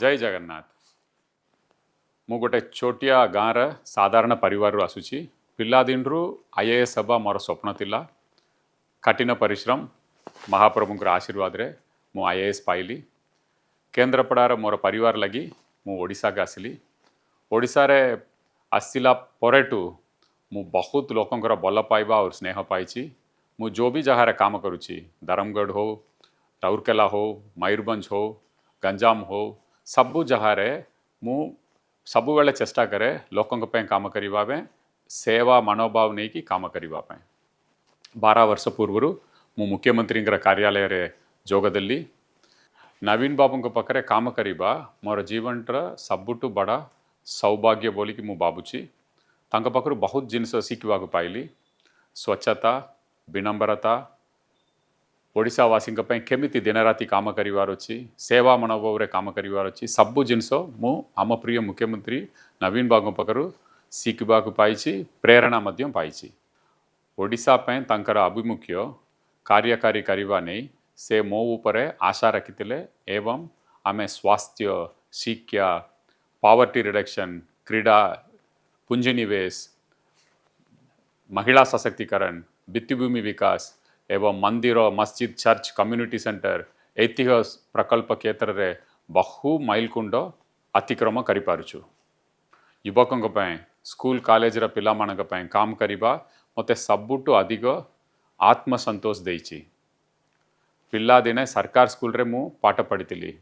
जय जगन्नाथ। मु गोटे छोटिया गाँव साधारण परिवार आसूची। पिला दिन आईएएस हवा मोर स्वप्न थिला। कठिन परिश्रम महाप्रभुंकर आशीर्वाद रे मु आईएएस पाइली। केन्द्रापड़ार मोर परिवार लगी मु ओडिशा के आसिली। ओडिशा रे आसिला परेटू मु बहुत लोकंकर बल पाइबा और स्नेह पाइची। मु जो भी जगह काम करुची, धर्मगढ़ हो, राउरकेला हो, मयूरभंज हो, गंजाम हो, सबु जगह रे मु सबु बेले चेष्टा करे लोकंक पे काम करिबा में सेवा मनोभाव नहीं की काम करिबा पे। 12 वर्ष पूर्व मु मुख्यमंत्री कार्यालय रे जोगदली। नवीन बाबू पाखे काम करिबा मोर जीवन सबुठु बड़ा सौभाग्य बोली कि मु भावुची। तांक पाखरु बहुत जिनस शिखा पाइली। स्वच्छता, विनम्रता, ओडिशावासी केमिति दिन राति काम करिवार अछि, सेवा मनोभाव रे काम करिवार अछि, सबु जिनस मु आम प्रिय मुख्यमंत्री नवीन बाबू पाखरु शिखा पाइछि, प्रेरणा मध्य पाइछि। ओडिशा पे तांकर आभिमुख्य कार्यकारी करवा नहीं से मो उपरे आशा रखिथिले एवं आमे स्वास्थ्य, शिक्षा, पॉवर्टी रिडक्शन, क्रीड़ा, पुंजीनिवेश, महिला सशक्तिकरण, भित्तिभूमि विकास एवं मंदिर, मस्जिद, चर्च, कम्युनिटी सेंटर, ऐतिह्य प्रकल्प क्षेत्र रे बहु माइलकुंड अतिक्रम करिपारुछु। युवकों स्कूल कॉलेज रा पिला मानक पय काम करिबा मते सबुटु अधिक आत्मसंतोष देइछि। पिला दिने सरकार स्कूल रे मु पाठ पढ़ितिली।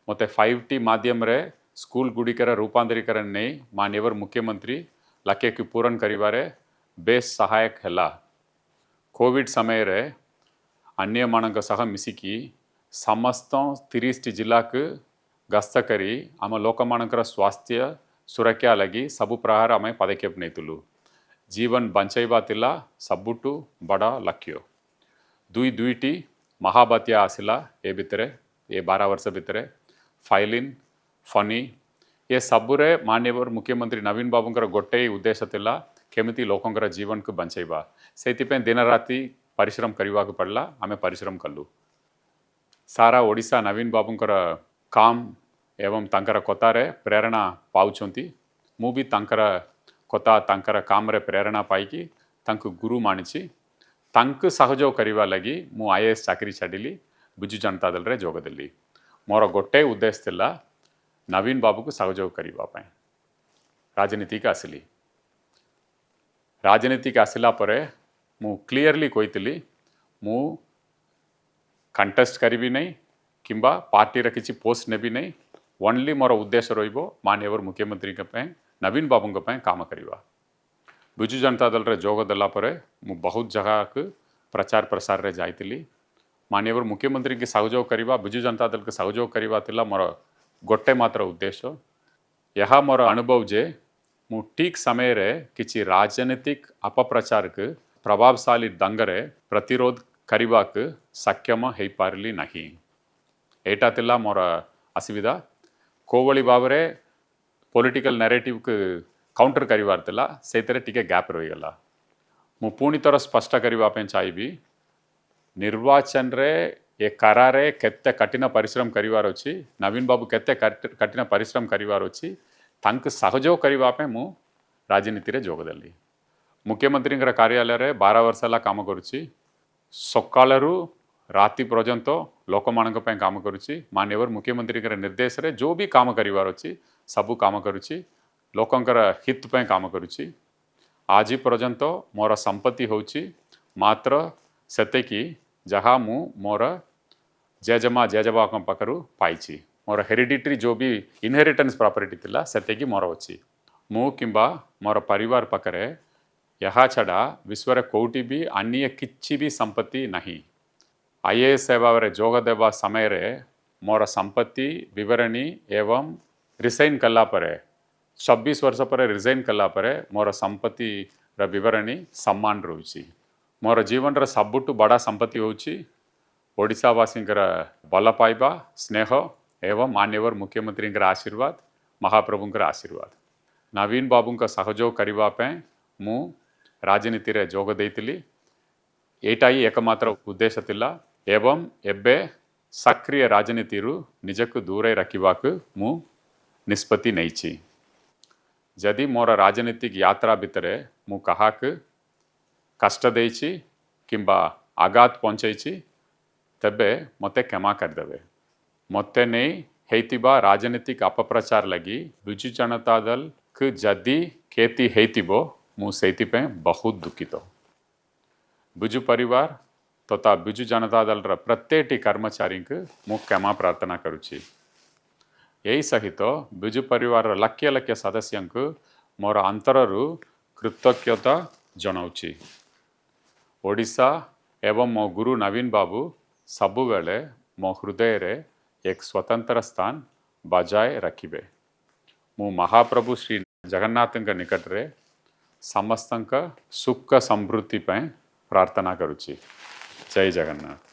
मते 5T माध्यम रे स्कूल गुड़िकर रूपांतरीकरण नहीं माननीय मुख्यमंत्री लक्ष्य की पूरण करिबारे बेस सहायक हैला। कोविड समय रे अन्य मानक सह मिसिकी समस्त 30 जिला के गस्त करी आम लोक मानकर स्वास्थ्य सुरक्षा लगी सबु प्रहार आम पदक्षेप नहीं। जीवन बंचाइबा तिला सबुठु बड़ा लक्ष्य। दुईटी महाबात्या आसिला ए भितरे, ये 12 वर्ष भितरे फाइलिन, फनी ये सबुरे माननीय मुख्यमंत्री नवीन बाबूंकर गोटे उद्देश्य थिला केमिति लोकंकर जीवन को बंचाइबा। सेतिपे दिन राति परिश्रम करने पड़ला। आमे परिश्रम कलु। सारा ओडिशा नवीन बाबूंकर काम एवं तांकर कथारे प्रेरणा पाउछंती। मु भी तांकर कथा तांकर काम रे प्रेरणा पाइकी तांको गुरु मानिछि। तांको सहयोग करिवा लगी मु आईएएस चाकरी छाडिली, बिजु जनता दल रे जोग देली। मोर गोटे उद्देश्य थिला नवीन बाबू को सहयोग करिवा पय राजनीति का आसिली। राजनीति का आसिला परे मु क्लियरली कहितली मु कंटेस्ट करिबी नहीं किंबा पार्टी रे किछि पोस्ट नेबी नहीं। ओनली मोर उद्देश्य रहिबो माननीय मुख्यमंत्री के पय नवीन बाबू के पय काम करिवा। बिजु जनता दल रे जोग देला परे मु बहुत जगह के प्रचार प्रसार रे जाइतिली। माननीय मुख्यमंत्री के सहयोग करिवा, बिजु जनता दल के सहयोग करिवा थिला मोर गोटे मात्र उद्देश्य। यह मोर अनुभव जे मु ठीक समय रे किछि राजनीतिक अपप्रचार के प्रभावशाली दंगरे प्रतिरोध करिवा के सक्षम हेई पारली नहीं। एटा थिला मोर असुविधा। कोवली भावरे पॉलिटिकल नैरेटिव के काउंटर करिवार थिला, सेतरे टिके गैप रही गला। मु पुणी तरह स्पष्ट करिवा पे चाहिबी निर्वाचन रे ये करारे केते कठिन परिश्रम करिवार अछि, नवीन बाबू केते कठिन परिश्रम करिवार अछि, तांक सहयोग करिवा पे मु राजनीति रे जोग देली। मुख्यमंत्री कार्यालय रे 12 वर्ष ला काम करुछि। सकाळरू राति पर्यंत लोक मानक पे काम करुछि। माननीय मुख्यमंत्री निर्देश रे जो भी काम करिवार अछि सबु काम करुछि। लोकंकर हित पे काम करुछि। आज पर्यंत मोर संपत्ति होछि मात्र सेतेकी जहाँ मु मोर जेजमा जेजबा पाखरु पाइछि। मोर हेरिडिटरी जो भी इनहेरिटेंस प्रॉपर्टी थिला सेतेकी मोर अछि। मु किंबा मोर परिवार पाखरे यह छड़ा विश्वर कोटि भी अन्य किछि भी संपत्ति नहीं। आईएएस सेवा रे जोग देवा समय रे मोर संपत्ति विवरणी एवं रिजाइन कला परे 26 वर्ष पर रिजाइन कला परे मोर संपत्ति रा विवरणी सम्मान रहुछि। मोर जीवन रा सबुठु बड़ा संपत्ति होछि ओडिशावासी बल पाइबा, स्नेह एवं माननीय मुख्यमंत्री आशीर्वाद, महाप्रभुंकर आशीर्वाद। नवीन बाबू का सहयोग करिवा पे मु राजनीति रे जोग देइतिली। एटा ही एकमात्र उद्देश्य थिला एवं एबे सक्रिय राजनीतिरू निजकु दूरे रखिबाकु मु निष्पत्ति नैछि। जदि मोर राजनीतिक यात्रा भितरे मु कहाक कष्ट देछि किंबा आघात पहुंचैछि तबे मते क्षमा करदेवे। मते नहीं हेतिबा राजनीतिक अपप्रचार लगी बिजु जनता दल को जदि खेती हेतिबो मु सेति पे बहुत दुखित। बिजु परिवार तथा बिजु जनता दल रा प्रत्येक कर्मचारी को मु क्षमा प्रार्थना करुछि। यही सहित बिजु परिवार रा लक्ष्य लक्ष्य सदस्यों को मोर अंतररू कृतज्ञता जनाउछि। ओडिशा एवं मो गुरु नवीन बाबू सबुबेले मो हृदय रे एक स्वतंत्र स्थान बजाय रखिबे। मु महाप्रभु श्री जगन्नाथ निकट रे समस्त सुख समृद्धि पे प्रार्थना करुछि। जय जगन्नाथ।